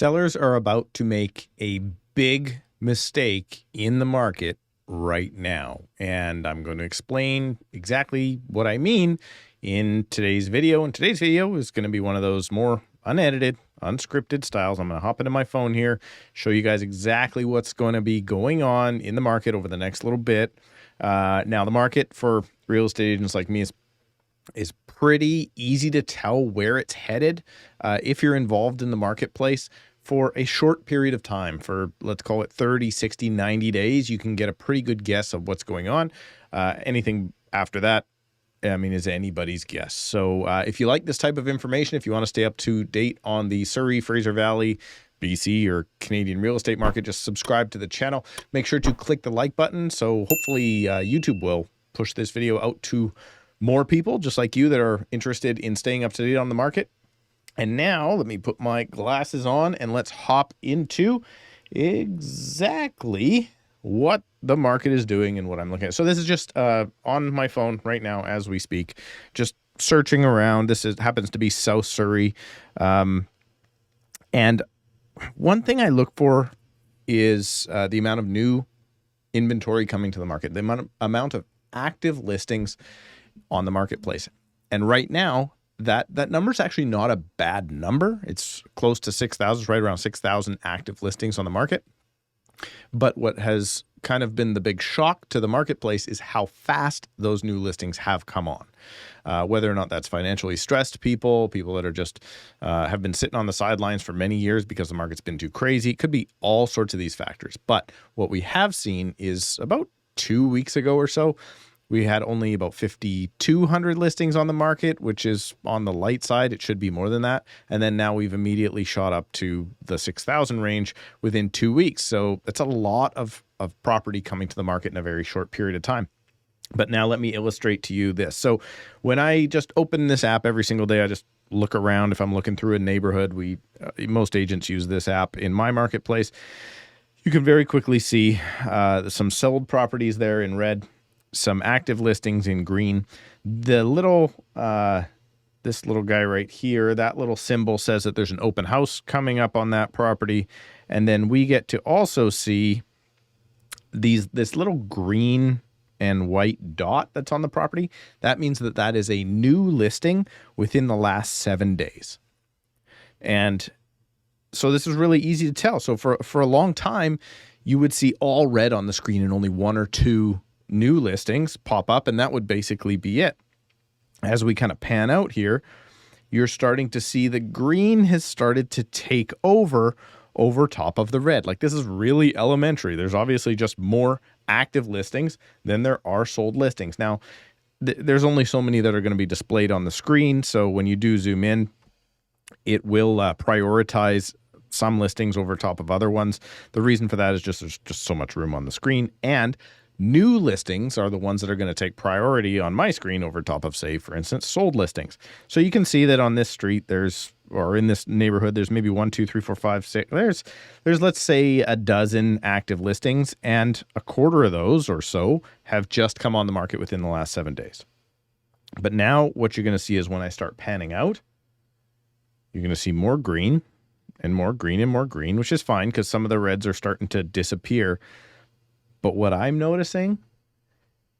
Sellers are about to make a big mistake in the market right now, and I'm going to explain exactly what I mean in today's video. And today's video is going to be one of those more unedited, unscripted styles. I'm going to hop into my phone here, show you guys exactly what's going to be going on in the market over the next little bit. Now, the market for real estate agents like me is pretty easy to tell where it's headed if you're involved in the marketplace for a short period of time. For, let's call it 30, 60, 90 days, you can get a pretty good guess of what's going on. Anything after that, I mean, is anybody's guess. So if you like this type of information, if you want to stay up to date on the Surrey, Fraser Valley, BC, or Canadian real estate market, just subscribe to the channel. Make sure to click the like button. So hopefully YouTube will push this video out to more people just like you that are interested in staying up to date on the market. And now let me put my glasses on and let's hop into exactly what the market is doing and what I'm looking at. So this is just on my phone right now as we speak, just searching around. This happens to be South Surrey. And one thing I look for is the amount of new inventory coming to the market, the amount of active listings on the marketplace. And right now, that number is actually not a bad number. It's close to 6,000, it's right around 6,000 active listings on the market. But what has kind of been the big shock to the marketplace is how fast those new listings have come on. Whether or not that's financially stressed people that are just have been sitting on the sidelines for many years because the market's been too crazy. It could be all sorts of these factors. But what we have seen is about 2 weeks ago or so, we had only about 5,200 listings on the market, which is on the light side. It should be more than that. And then now we've immediately shot up to the 6,000 range within 2 weeks. So that's a lot of property coming to the market in a very short period of time. But now let me illustrate to you this. So when I just open this app every single day, I just look around. If I'm looking through a neighborhood, most agents use this app in my marketplace. You can very quickly see some sold properties there in red, some active listings in green. The little, this little guy right here, that little symbol says that there's an open house coming up on that property. And then we get to also see this little green and white dot that's on the property. That means that that is a new listing within the last 7 days. And so this is really easy to tell. So for a long time, you would see all red on the screen and only one or two new listings pop up, and that would basically be it. As we kind of pan out here, you're starting to see the green has started to take over top of the red. Like, this is really elementary. There's obviously just more active listings than there are sold listings. Now, there's only so many that are going to be displayed on the screen, so when you do zoom in, it will prioritize some listings over top of other ones. The reason for that is just there's just so much room on the screen, and new listings are the ones that are going to take priority on my screen over top of, say, for instance, sold listings. So you can see that on this street, or in this neighborhood, there's maybe 1, 2, 3, 4, 5, 6. There's let's say a dozen active listings, and a quarter of those or so have just come on the market within the last 7 days. But now what you're going to see is when I start panning out, you're going to see more green and more green and more green, which is fine because some of the reds are starting to disappear. But what I'm noticing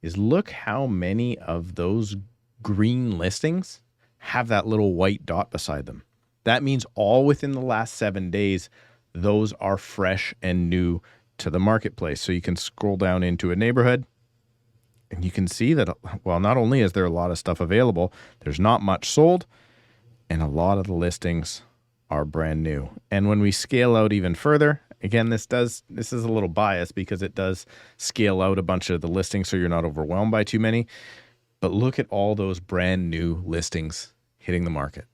is look how many of those green listings have that little white dot beside them. That means all within the last 7 days, those are fresh and new to the marketplace. So you can scroll down into a neighborhood and you can see that, well, not only is there a lot of stuff available, there's not much sold, and a lot of the listings are brand new. And when we scale out even further, again, this is a little biased because it does scale out a bunch of the listings so you're not overwhelmed by too many. But look at all those brand new listings hitting the market.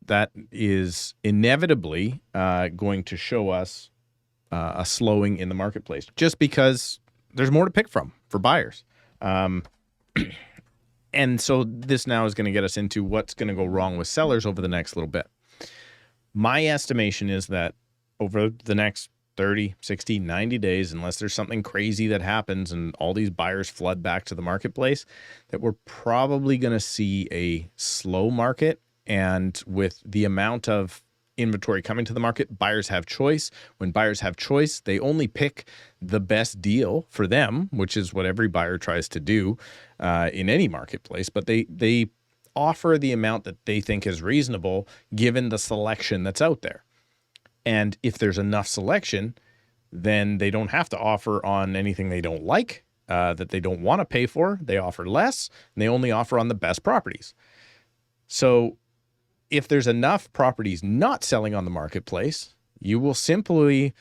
That is inevitably going to show us a slowing in the marketplace just because there's more to pick from for buyers. And so this now is going to get us into what's going to go wrong with sellers over the next little bit. My estimation is that over the next 30, 60, 90 days, unless there's something crazy that happens and all these buyers flood back to the marketplace, that we're probably going to see a slow market. And with the amount of inventory coming to the market. Buyers have choice. When buyers have choice, they only pick the best deal for them, which is what every buyer tries to do in any marketplace. But they offer the amount that they think is reasonable given the selection that's out there. And if there's enough selection, then they don't have to offer on anything they don't like, that they don't want to pay for. They offer less, and they only offer on the best properties. So if there's enough properties not selling on the marketplace, you will simply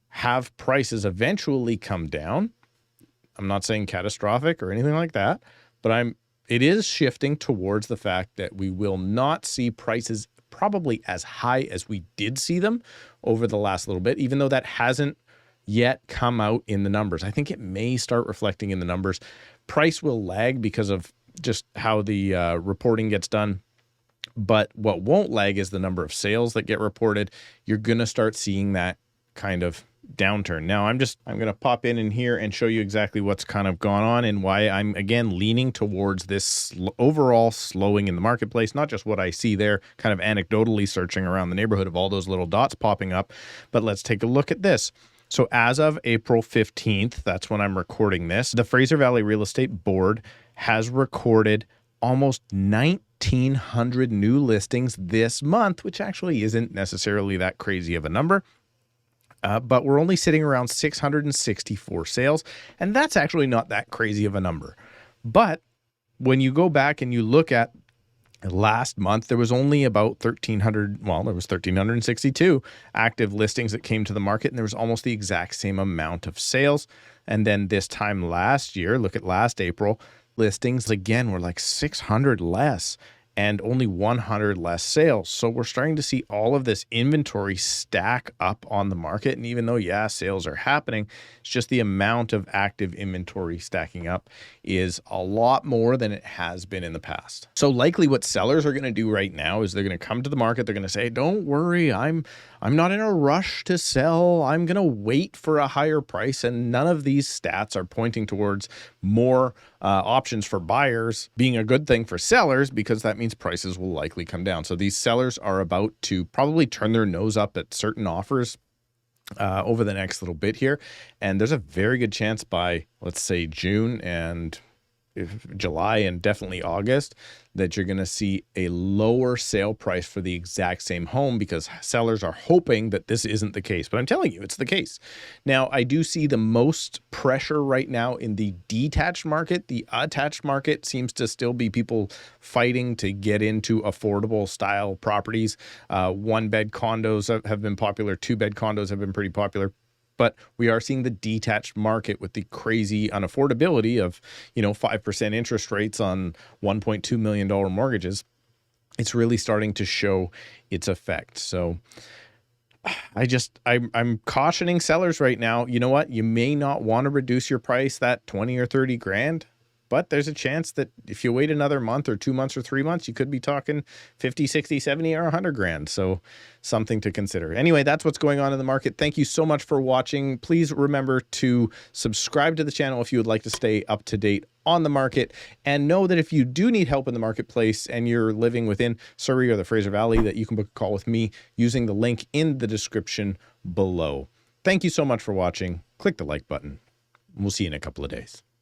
have prices eventually come down. I'm not saying catastrophic or anything like that, but it is shifting towards the fact that we will not see prices probably as high as we did see them over the last little bit, even though that hasn't yet come out in the numbers. I think it may start reflecting in the numbers. Price will lag because of just how the reporting gets done. But what won't lag is the number of sales that get reported. You're going to start seeing that kind of downturn. Now, I'm going to pop in here and show you exactly what's kind of gone on and why I'm, again, leaning towards this overall slowing in the marketplace, not just what I see there, kind of anecdotally searching around the neighborhood of all those little dots popping up. But let's take a look at this. So as of April 15th, that's when I'm recording this, the Fraser Valley Real Estate Board has recorded almost 1,900 new listings this month, which actually isn't necessarily that crazy of a number. But we're only sitting around 664 sales, and that's actually not that crazy of a number. But when you go back and you look at last month, there was only about 1,300, well, there was 1,362 active listings that came to the market, and there was almost the exact same amount of sales. And then this time last year, look at last April, listings again were like 600 less and only 100 less sales. So we're starting to see all of this inventory stack up on the market. And even though, yeah, sales are happening, it's just the amount of active inventory stacking up is a lot more than it has been in the past. So likely what sellers are going to do right now is they're going to come to the market. They're going to say, don't worry, I'm not in a rush to sell. I'm going to wait for a higher price. And none of these stats are pointing towards more options for buyers being a good thing for sellers, because that means prices will likely come down. So these sellers are about to probably turn their nose up at certain offers over the next little bit here. And there's a very good chance by, let's say, June and July and definitely August, that you're going to see a lower sale price for the exact same home, because sellers are hoping that this isn't the case. But I'm telling you, it's the case. Now, I do see the most pressure right now in the detached market. The attached market seems to still be people fighting to get into affordable style properties. One-bed condos have been popular. Two-bed condos have been pretty popular. But we are seeing the detached market with the crazy unaffordability of, 5% interest rates on $1.2 million mortgages. It's really starting to show its effect. So I'm cautioning sellers right now. You know what? You may not want to reduce your price that 20 or 30 grand. But there's a chance that if you wait another month or 2 months or 3 months, you could be talking 50, 60, 70, or 100 grand. So something to consider. Anyway, that's what's going on in the market. Thank you so much for watching. Please remember to subscribe to the channel if you would like to stay up to date on the market. And know that if you do need help in the marketplace and you're living within Surrey or the Fraser Valley, that you can book a call with me using the link in the description below. Thank you so much for watching. Click the like button. We'll see you in a couple of days.